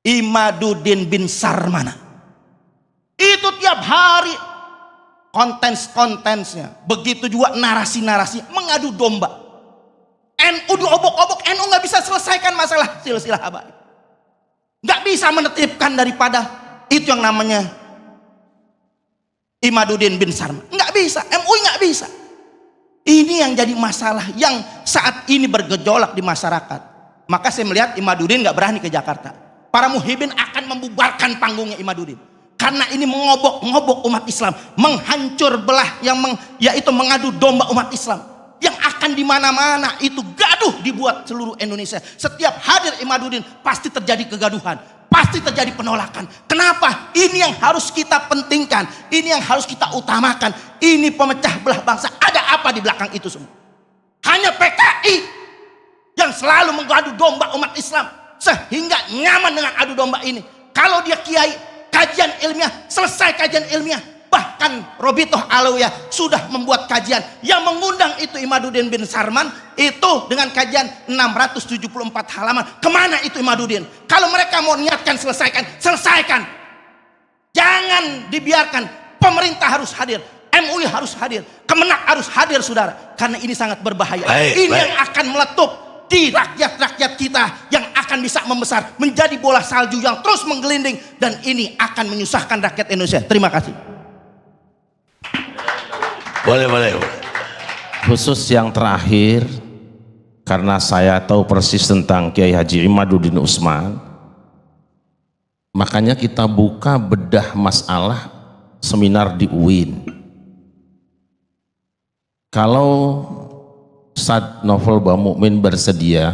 Imaduddin bin Sarman. Itu tiap hari konten-kontennya, begitu juga narasi-narasi mengadu domba. NU diobok-obok, NU nggak bisa selesaikan masalah silsilah habaib, nggak bisa menetipkan daripada itu yang namanya Imaduddin bin Sarman, nggak bisa. MUI nggak bisa. Ini yang jadi masalah yang saat ini bergejolak di masyarakat. Maka saya melihat Imaduddin nggak berani ke Jakarta. Para muhibin akan membubarkan panggungnya Imaduddin. Karena ini mengobok-ngobok umat Islam, menghancur belah, yaitu mengadu domba umat Islam. Yang akan di mana-mana itu gaduh dibuat seluruh Indonesia. Setiap hadir Imaduddin pasti terjadi kegaduhan, pasti terjadi penolakan. Kenapa? Ini yang harus kita pentingkan, ini yang harus kita utamakan. Ini pemecah belah bangsa. Ada apa di belakang itu semua? Hanya PKI yang selalu mengadu domba umat Islam sehingga nyaman dengan adu domba ini. Kalau dia kiai, kajian ilmiah, selesai kajian ilmiah, bahkan Robitoh Alawiyah sudah membuat kajian yang mengundang itu Imaduddin bin Sarman itu dengan kajian 674 halaman. Kemana itu Imaduddin? Kalau mereka mau niatkan selesaikan. Jangan dibiarkan. Pemerintah harus hadir, MUI harus hadir, Kemenak harus hadir, saudara, karena ini sangat berbahaya. Ini yang akan meletup di rakyat-rakyat kita, yang akan bisa membesar menjadi bola salju yang terus menggelinding, dan ini akan menyusahkan rakyat Indonesia. Terima kasih. Boleh. Khusus yang terakhir, karena saya tahu persis tentang Kiai Haji Imaduddin Utsman, makanya kita buka bedah masalah seminar di UIN. Kalau Ustadz Novel Bamukmin bersedia,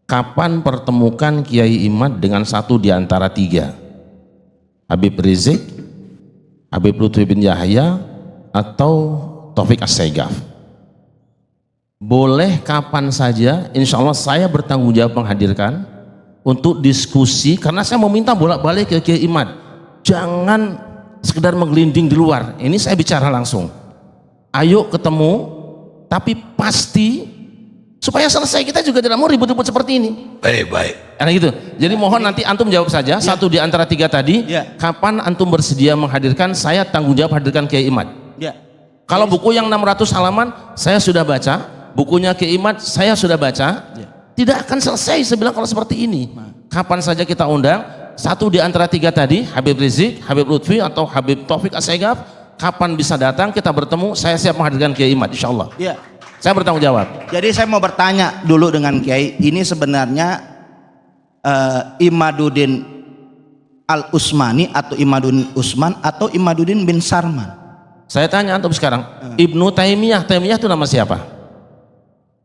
kapan pertemukan Kiai Imad dengan satu di antara tiga, Habib Rizik, Habib Lutfi bin Yahya, atau Taufik As-Saegaf? Boleh kapan saja, insya Allah saya bertanggung jawab menghadirkan untuk diskusi, karena saya meminta bolak-balik ke Kiai Imad, jangan sekedar menggelinding di luar. Ini saya bicara langsung, ayo ketemu, tapi pasti supaya selesai. Kita juga tidak mau ribut-ribut seperti ini. Baik. Karena gitu. Jadi mohon nanti antum jawab saja, satu di antara tiga tadi, kapan antum bersedia menghadirkan, saya tanggung jawab hadirkan Kiai Imad. Kalau buku yang 600 halaman saya sudah baca, bukunya Kiai Imad saya sudah baca, tidak akan selesai saya bilang kalau seperti ini. Kapan saja kita undang satu di antara tiga tadi, Habib Rizik, Habib Lutfi, atau Habib Taufik As-Saegaf, kapan bisa datang, kita bertemu, saya siap menghadirkan Kiai Imad, insya Allah. Saya bertanggung jawab. Jadi saya mau bertanya dulu dengan Kiai, ini sebenarnya Imaduddin Al-Utsmani atau Imaduddin Utsman atau Imaduddin bin Sarman? Saya tanya antum sekarang, Ibnu Taimiyah itu nama siapa?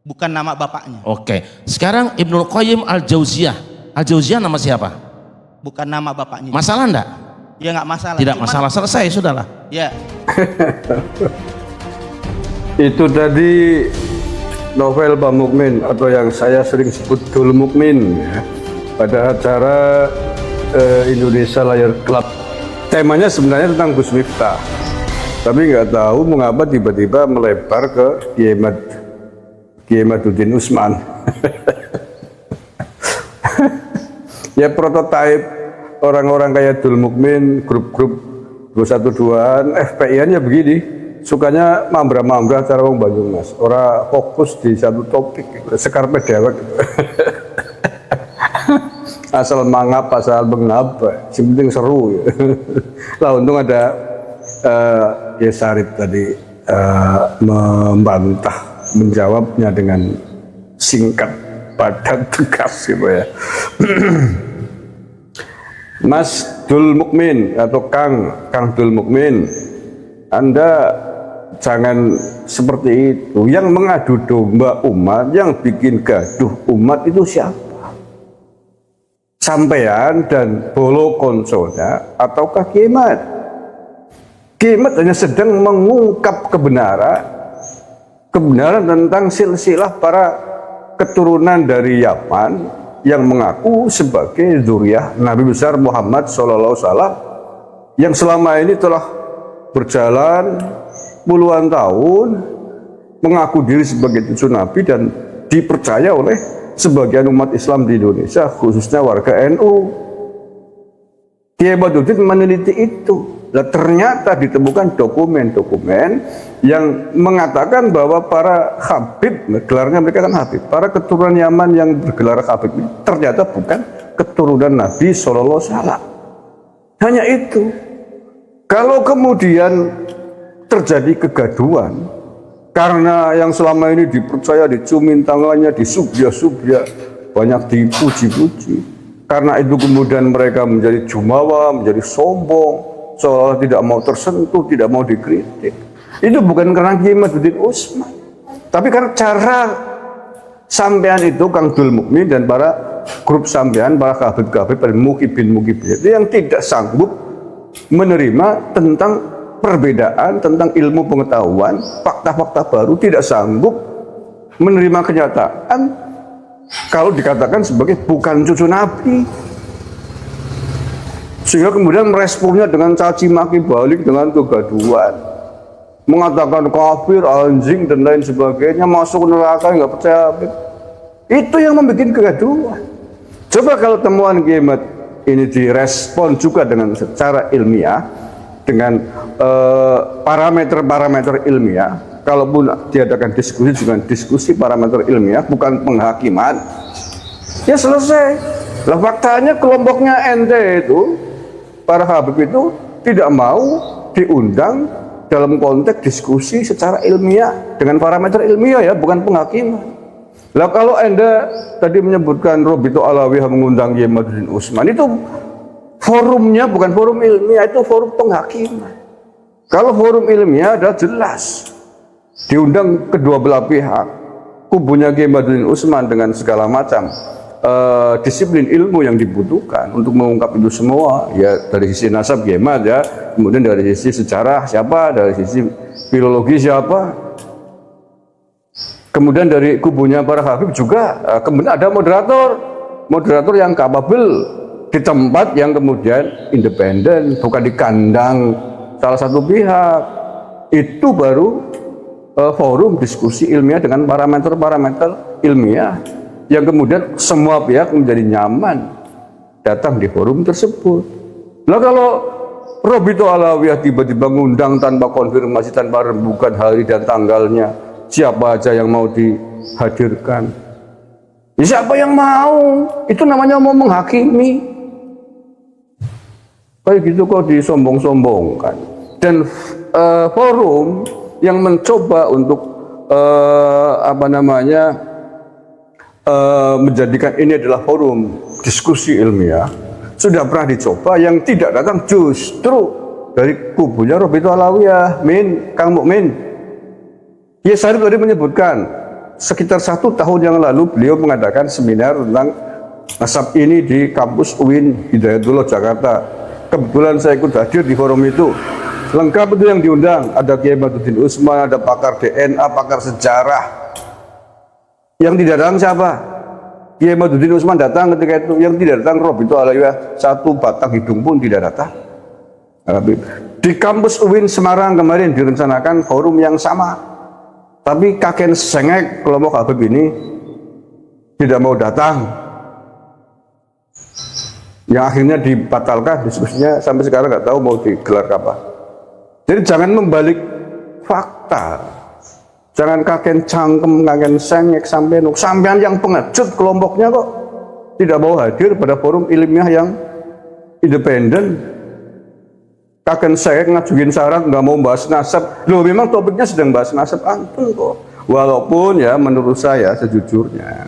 Bukan nama bapaknya. Oke. Sekarang Ibnu Qayyim Al-Jauziyah nama siapa? Bukan nama bapaknya. Masalah enggak? Ya nggak masalah. Tidak masalah, selesai, sudahlah. Ya. Itu tadi Novel Bamukmin, atau yang saya sering sebut Dul Mukmin, ya, pada acara Indonesia Layar Club. Temanya sebenarnya tentang Gus Miftah, tapi nggak tahu mengapa tiba-tiba melebar ke Kiai Imaduddin Utsman. Ya, prototipe orang-orang kayak Dul Mukmin, grup-grup 212-an, FPI-an ya begini, sukanya mambra-mambra cara wong Banyumas, orang fokus di satu topik, sekarpe dewek. Asal mangap, asal mengap, yang penting seru. Lah untung ada ya Sarip tadi membantah, menjawabnya dengan singkat, padat, tegas gitu ya. Mas Dul Mukmin atau Kang Dul Mukmin, Anda jangan seperti itu. Yang mengadu domba umat, yang bikin gaduh umat itu siapa? Sampean dan bolo konsolnya ataukah Kiai Imad? Kiai Imad hanya sedang mengungkap kebenaran tentang silsilah para keturunan dari Yaman yang mengaku sebagai zuriyah Nabi besar Muhammad SAW, yang selama ini telah berjalan puluhan tahun mengaku diri sebagai cucu Nabi dan dipercaya oleh sebagian umat Islam di Indonesia, khususnya warga NU. Kiai Badudin meneliti itu. Nah, ternyata ditemukan dokumen-dokumen yang mengatakan bahwa para Habib, gelarnya mereka kan Habib, para keturunan Yaman yang bergelar Habib ini ternyata bukan keturunan Nabi Sallallahu Alaihi Wasallam. Hanya itu. Kalau kemudian terjadi kegaduhan karena yang selama ini dipercaya, dicumin tangannya, disubya-subya, banyak dipuji-puji, karena itu kemudian mereka menjadi jumawa, menjadi sombong, seolah tidak mau tersentuh, tidak mau dikritik. Itu bukan karena Kiai Madudin Usman, tapi karena cara sampean itu, Kang Dul Mukmin dan para grup sampean, para kabib-kabib, para mukibin itu yang tidak sanggup menerima tentang perbedaan, tentang ilmu pengetahuan, fakta-fakta baru, tidak sanggup menerima kenyataan kalau dikatakan sebagai bukan cucu Nabi, sehingga kemudian meresponnya dengan caci maki balik, dengan kegaduhan, mengatakan kafir, anjing dan lain sebagainya, masuk neraka, nggak percaya. Itu yang membuat kegaduhan. Coba kalau temuan Kiai ini direspon juga dengan secara ilmiah, dengan parameter-parameter ilmiah, kalaupun diadakan diskusi dengan diskusi parameter ilmiah, bukan penghakiman, ya selesai. Lah faktanya kelompoknya ente itu, para Habib itu tidak mau diundang dalam konteks diskusi secara ilmiah dengan parameter ilmiah, ya, bukan penghakiman. Lah kalau Anda tadi menyebutkan Robito Alawiyah mengundang Kiai Madudin Usman, itu forumnya bukan forum ilmiah, itu forum penghakiman. Kalau forum ilmiah adalah jelas diundang kedua belah pihak, kubunya Kiai Madudin Usman dengan segala macam disiplin ilmu yang dibutuhkan untuk mengungkap itu semua, ya, dari sisi nasab Kiai Mad, ya, kemudian dari sisi sejarah siapa, dari sisi filologi siapa, kemudian dari kubunya para Habib juga kemudian ada moderator yang kapabel di tempat yang kemudian independen, bukan di kandang salah satu pihak. Itu baru forum diskusi ilmiah dengan parameter-parameter ilmiah yang kemudian semua pihak menjadi nyaman datang di forum tersebut. Nah, kalau Robito Alawiyah tiba-tiba ngundang tanpa konfirmasi, tanpa rembukan hari dan tanggalnya, siapa aja yang mau dihadirkan, ya, siapa yang mau, itu namanya mau menghakimi. Kayak gitu kok disombong-sombongkan. Dan forum yang mencoba untuk menjadikan ini adalah forum diskusi ilmiah sudah pernah dicoba, yang tidak datang justru dari kubunya Robito Alawiyah, Kang Mukmin. Kiai Sarip tadi menyebutkan sekitar 1 tahun yang lalu beliau mengadakan seminar tentang nasab ini di kampus UIN Hidayatullah Jakarta. Kebetulan saya ikut hadir di forum itu. Lengkap itu yang diundang, ada Kiai Madudin Usman, ada pakar DNA, pakar sejarah. Yang tidak datang siapa? Kiai Madudin Usman datang ketika itu. Yang tidak datang Robito Alawiyah, 1 batang hidung pun tidak datang. Di kampus UIN Semarang kemarin direncanakan forum yang sama, tapi kakek sengek kelompok Habib ini tidak mau datang, yang akhirnya dibatalkan diskusinya, sampai sekarang nggak tahu mau digelar kapan. Jadi jangan membalik fakta, jangan kakek cangkem, kakek sengek sampean yang pengecut kelompoknya kok tidak mau hadir pada forum ilmiah yang independen. Kakek sengek ngajuin syarat nggak mau bahas nasab. Loh, memang topiknya sedang bahas nasab antum kok. Walaupun ya menurut saya sejujurnya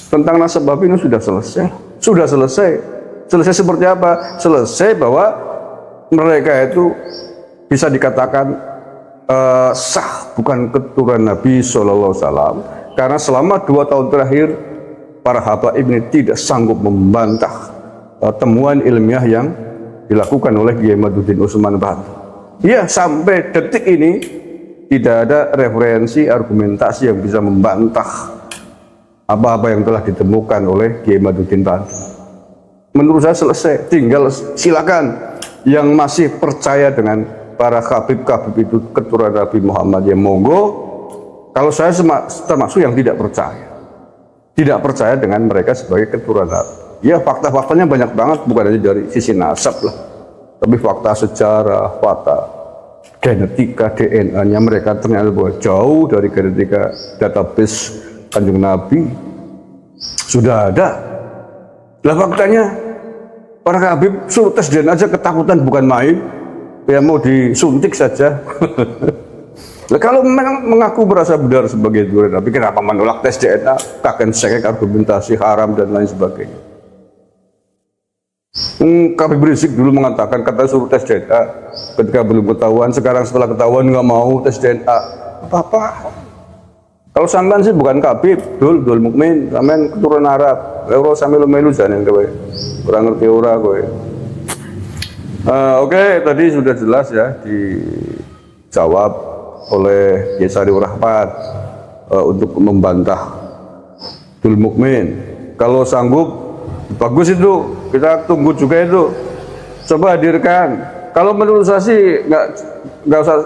tentang nasab Habib ini sudah selesai. Sudah selesai. Selesai seperti apa? Selesai bahwa mereka itu bisa dikatakan sah, bukan keturunan Nabi Sallallahu Alaihi Wasallam, karena selama 2 tahun terakhir para habaib ini tidak sanggup membantah temuan ilmiah yang dilakukan oleh Kiai Madudin Usman Batu. Iya, sampai detik ini tidak ada referensi argumentasi yang bisa membantah apa-apa yang telah ditemukan oleh Kiai Madudin Batu. Menurut saya selesai, tinggal silakan yang masih percaya dengan para habib-habib itu keturunan Nabi Muhammad, ya monggo. Kalau saya termasuk yang tidak percaya. tidak percaya dengan mereka sebagai keturunan Nabi. Ya fakta-faktanya banyak banget, bukan hanya dari sisi nasab lah, tapi fakta sejarah, fakta genetika, DNA-nya mereka ternyata jauh dari genetika database Kanjeng Nabi. Sudah ada. Lah faktanya para Habib suruh tes DNA aja ketakutan bukan main. Ya mau disuntik saja. Nah, kalau memang mengaku merasa benar sebagai keturunan Nabi, kenapa menolak tes DNA, kakek cekek, argumentasi haram dan lain sebagainya? Habib Rizik dulu mengatakan kata suruh tes DNA ketika belum ketahuan, sekarang setelah ketahuan nggak mau tes DNA. Apa-apa? Kalau sampean sih bukan Habib, Dul Mukmin, sampean keturunan Arab. Euro sambil melu jangan kowe. Kurang ngerti ora kowe. Oke, tadi sudah jelas ya dijawab oleh Kiai Sahrul Rahmat untuk membantah Dul Mukmin. Kalau sanggup bagus itu, kita tunggu juga itu. Coba hadirkan. Kalau menurut saya sih nggak usah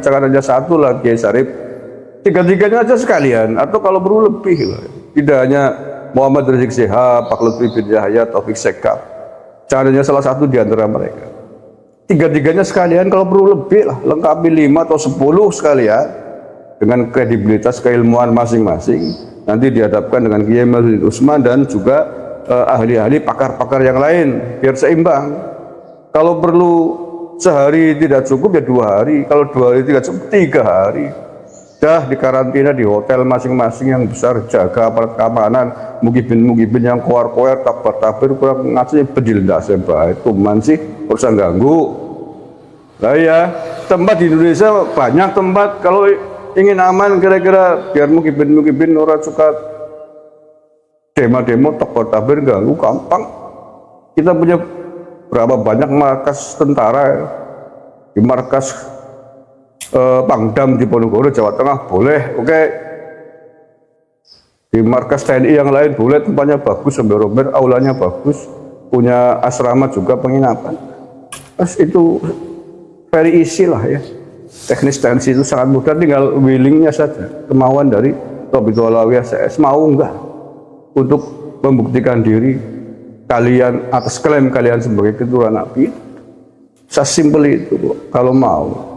jangan hanya satu lah Kiai Sarip. Tiga-tiganya aja sekalian, atau kalau perlu lebih lah. Tidak hanya Muhammad Rizik Syihab, Pak Lutfi bin Yahya, Taufik Sekap. Jangan hanya salah satu di antara mereka. Tiga-tiganya sekalian, kalau perlu lebih lah, lengkapi 5 atau 10 sekalian dengan kredibilitas keilmuan masing-masing. Nanti dihadapkan dengan Kiai Mazuddin Usman dan juga ahli-ahli pakar-pakar yang lain biar seimbang. Kalau perlu sehari tidak cukup ya 2 hari, kalau 2 hari tidak cukup 3 hari. Dah dikarantina di hotel masing-masing yang besar, jaga aparat keamanan, mugibin yang koar-koar, takbir kurang ngasih bedil ndak sebaik tuman sih, usah ganggu. Lah ya, tempat di Indonesia banyak tempat, kalau ingin aman kira-kira biar mugibin orang suka demo takbir ganggu gampang. Kita punya berapa banyak markas tentara ya. Di markas Pangdam di Ponorogo, Jawa Tengah boleh, oke. Di markas TNI yang lain boleh, tempatnya bagus, sember-sember, aulanya bagus, punya asrama juga penginapan. Terus itu very easy lah ya. Teknis itu sangat mudah, tinggal willingnya saja, kemauan dari Robitul Alawiyah CS mau enggak untuk membuktikan diri kalian atas klaim kalian sebagai keturunan Nabi. Sesimpel itu kalau mau.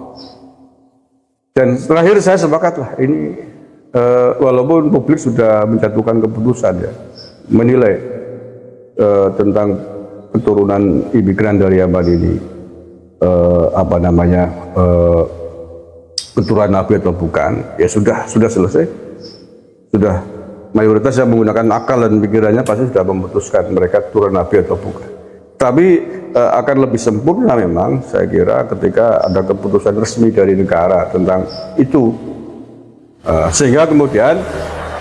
Dan terakhir saya sepakatlah ini walaupun publik sudah menjatuhkan keputusan ya, menilai tentang keturunan imigran dari Yaman ini keturunan Nabi atau bukan, ya sudah selesai. Sudah mayoritas yang menggunakan akal dan pikirannya pasti sudah memutuskan mereka keturunan Nabi atau bukan. Tapi akan lebih sempurna memang saya kira ketika ada keputusan resmi dari negara tentang itu, sehingga kemudian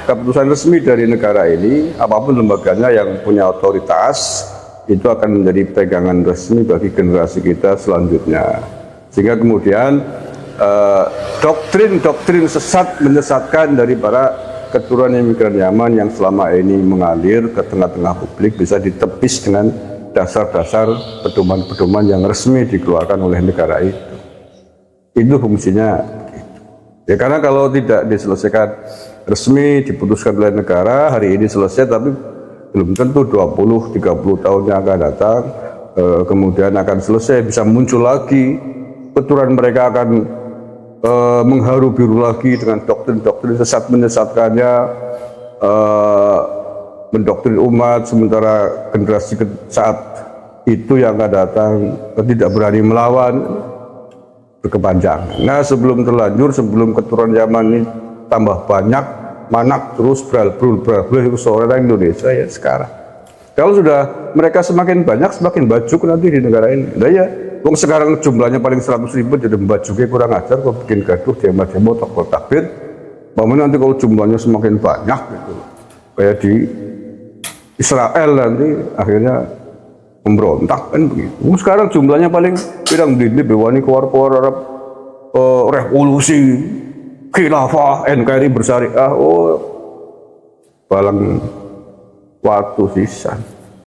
keputusan resmi dari negara ini, apapun lembaganya yang punya otoritas, itu akan menjadi pegangan resmi bagi generasi kita selanjutnya. Sehingga kemudian doktrin sesat menyesatkan dari para keturunan imigran Yaman yang selama ini mengalir ke tengah-tengah publik bisa ditepis dengan dasar-dasar pedoman-pedoman yang resmi dikeluarkan oleh negara itu. Itu fungsinya begitu. Ya karena kalau tidak diselesaikan resmi diputuskan oleh negara, hari ini selesai tapi belum tentu 20-30 tahun yang akan datang kemudian akan selesai, bisa muncul lagi keturunan mereka akan mengharu biru lagi dengan doktrin-doktrin sesat menyesatkannya, mendoktrin umat, sementara generasi saat itu yang akan datang tidak berani melawan, berkepanjangan. Nah sebelum terlanjur, sebelum keturunan Yaman ini tambah banyak, manak terus beralbrul orang Indonesia ya sekarang. Kalau sudah mereka semakin banyak, semakin bajuk nanti di negara ini. Nah ya, sekarang jumlahnya paling 100.000 jadi membajuknya kurang ajar, kalau bikin gaduh, demo takbir. Nanti kalau jumlahnya semakin banyak gitu, kayak di Israel nanti akhirnya memberontak kan begitu. Sekarang jumlahnya paling pirang dini bewani keluar Arab revolusi khilafah NKRI bersyariah, balang waktu sisa.